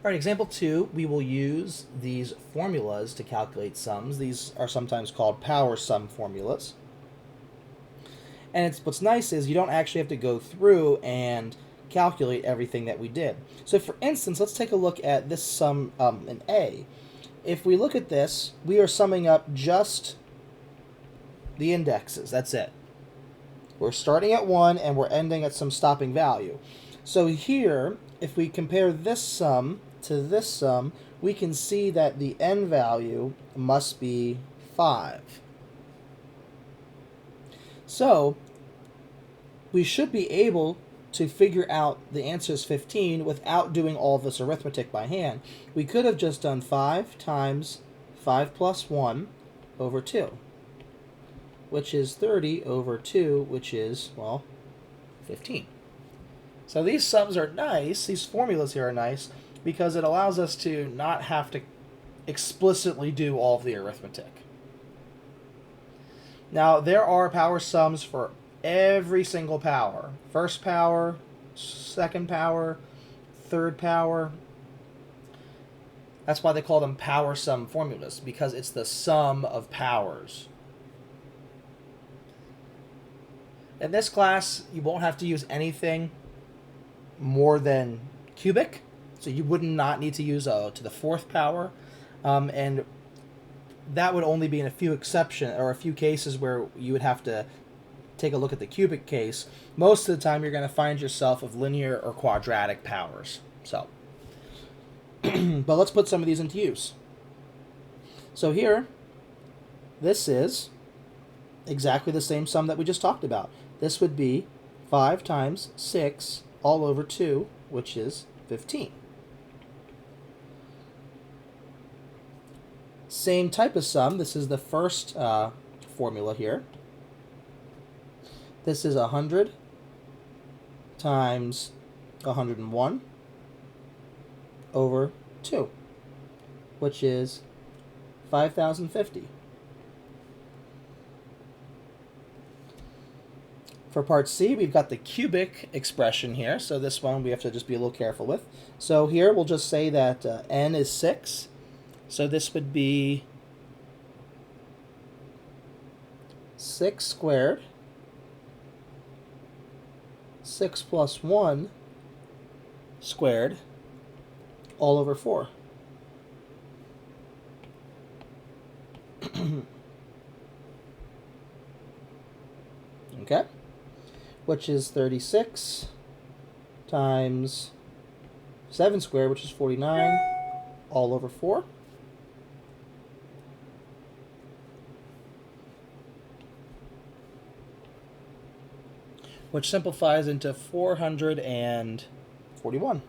All right, example 2, we will use these formulas to calculate sums. These are sometimes called power sum formulas. And what's nice is you don't actually have to go through and calculate everything that we did. So for instance, let's take a look at this sum in A. If we look at this, we are summing up just the indexes. That's it. We're starting at 1 and we're ending at some stopping value. So here, if we compare this sum to this sum, we can see that the end value must be 5. So we should be able to figure out the answer is 15 without doing all this arithmetic by hand. We could have just done 5 times 5 plus 1 over 2, which is 30 over 2, which is, well, 15. So these sums are nice, these formulas here are nice, because it allows us to not have to explicitly do all of the arithmetic. Now, there are power sums for every single power. First power, second power, third power. That's why they call them power sum formulas, because it's the sum of powers. In this class, you won't have to use anything more than cubic, so you would not need to use to the fourth power, and that would only be in a few exceptions or a few cases where you would have to take a look at the cubic case. Most of the time, you're going to find yourself of linear or quadratic powers. So, but let's put some of these into use. So here, this is exactly the same sum that we just talked about. This would be 5 times 6 all over 2, which is 15. Same type of sum. This is the first formula here. This is 100 times 101 over 2, which is 5,050. For part C, we've got the cubic expression here, so this one we have to just be a little careful with. So here we'll just say that n is 6, so this would be 6 squared, 6 plus 1 squared, all over 4. Okay? Which is 36 times 7 squared, which is 49, all over 4. Which simplifies into 441.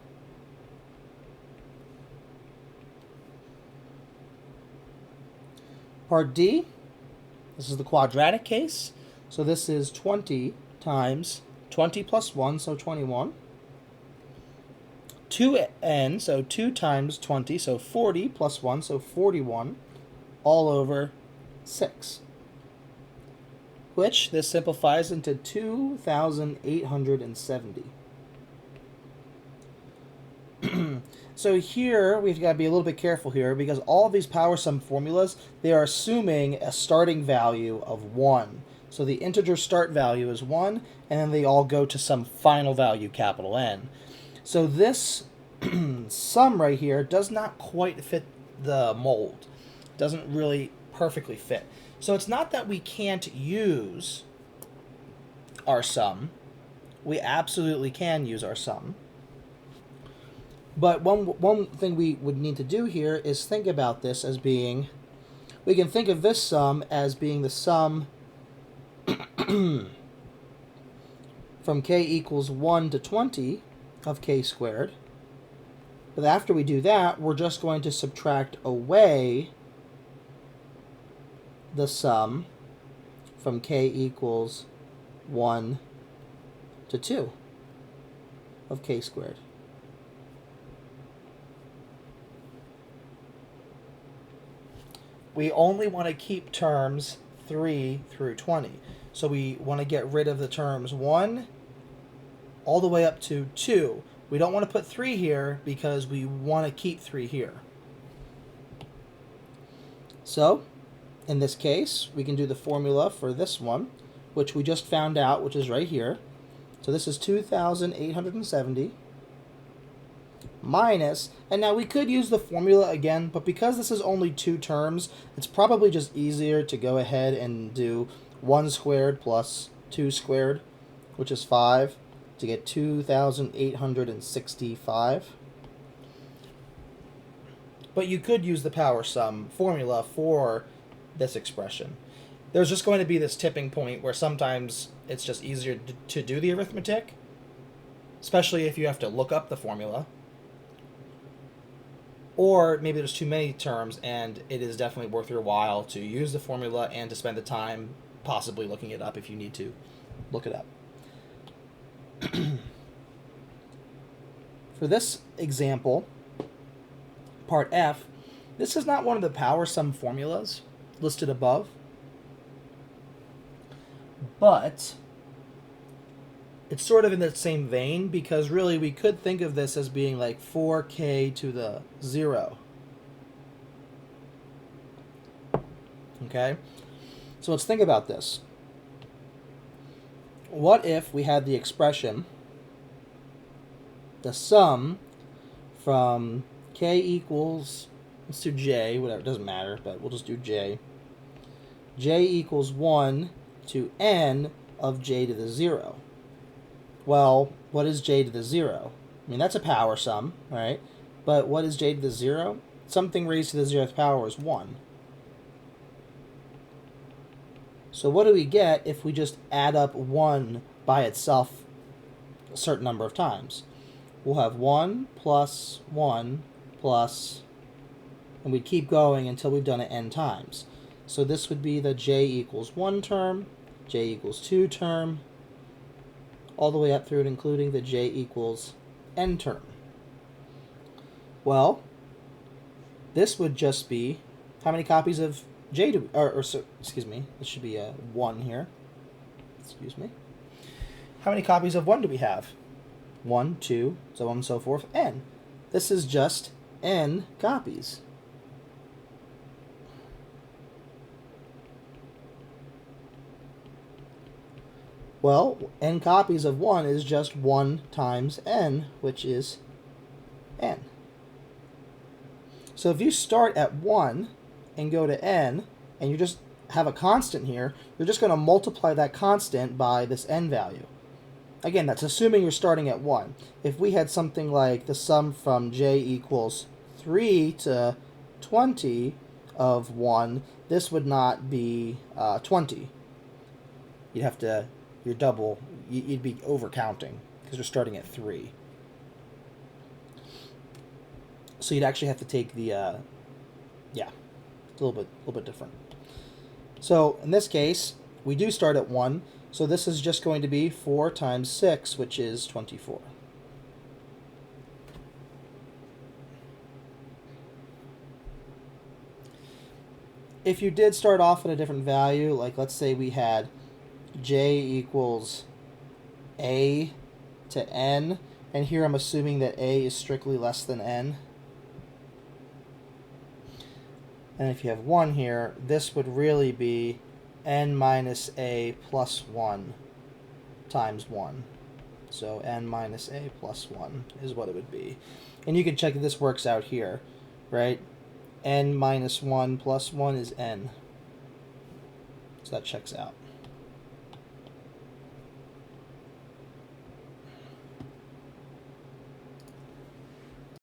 Part D, this is the quadratic case. So this is 20 times 20 plus 1, so 21. 2n, so 2 times 20, so 40 plus 1, so 41, all over 6. Which this simplifies into 2,870. So here we've got to be a little bit careful here, because all of these power sum formulas, they are assuming a starting value of 1. So the integer start value is 1, and then they all go to some final value, capital N. So this sum right here does not quite fit the mold. Doesn't really perfectly fit. So it's not that we can't use our sum. We absolutely can use our sum. But one thing we would need to do here is think about this as being, we can think of this sum as being the sum from k equals 1 to 20 of k squared. But after we do that, we're just going to subtract away the sum from k equals 1 to 2 of k squared. We only want to keep terms 3 through 20. So we want to get rid of the terms 1 all the way up to 2. We don't want to put 3 here because we want to keep 3 here. So, in this case, we can do the formula for this one, which we just found out, which is right here. So this is 2,870 minus, and now we could use the formula again, but because this is only 2 terms, it's probably just easier to go ahead and do 1 squared plus 2 squared, which is 5, to get 2,865. But you could use the power sum formula for this expression. There's just going to be this tipping point where sometimes it's just easier to do the arithmetic, especially if you have to look up the formula. Or maybe there's too many terms and it is definitely worth your while to use the formula and to spend the time possibly looking it up if you need to look it up. For this example, part F, this is not one of the power sum formulas listed above, but it's sort of in the same vein because really we could think of this as being like 4k to the 0. Okay? So let's think about this. What if we had the expression, the sum from k equals, let's do j, whatever, it doesn't matter, but we'll just do j. J equals 1 to n of j to the 0. Well, what is j to the 0? I mean, that's a power sum, right? But what is j to the 0? Something raised to the 0th power is 1. So what do we get if we just add up 1 by itself a certain number of times? We'll have 1 plus 1 plus, and we keep going until we've done it n times. So this would be the j equals 1 term, j equals 2 term, all the way up through and including the j equals n term. Well, this would just be, how many copies of j do we, excuse me, this should be a 1 here. Excuse me. How many copies of 1 do we have? 1, 2, so on and so forth, n. This is just n copies. Well, n copies of 1 is just 1 times n, which is n. So if you start at 1 and go to n, and you just have a constant here, you're just going to multiply that constant by this n value. Again, that's assuming you're starting at 1. If we had something like the sum from j equals 3 to 20 of 1, this would not be 20. You'd have to, you'd be overcounting because you're starting at 3. So you'd actually have to take the, yeah, it's a little bit different. So in this case, we do start at 1. So this is just going to be 4 times 6, which is 24. If you did start off at a different value, like let's say we had j equals a to n, and here I'm assuming that a is strictly less than n. And if you have 1 here, this would really be n minus a plus 1 times 1. So n minus a plus 1 is what it would be. And you can check that this works out here, right? N minus 1 plus 1 is n. So that checks out.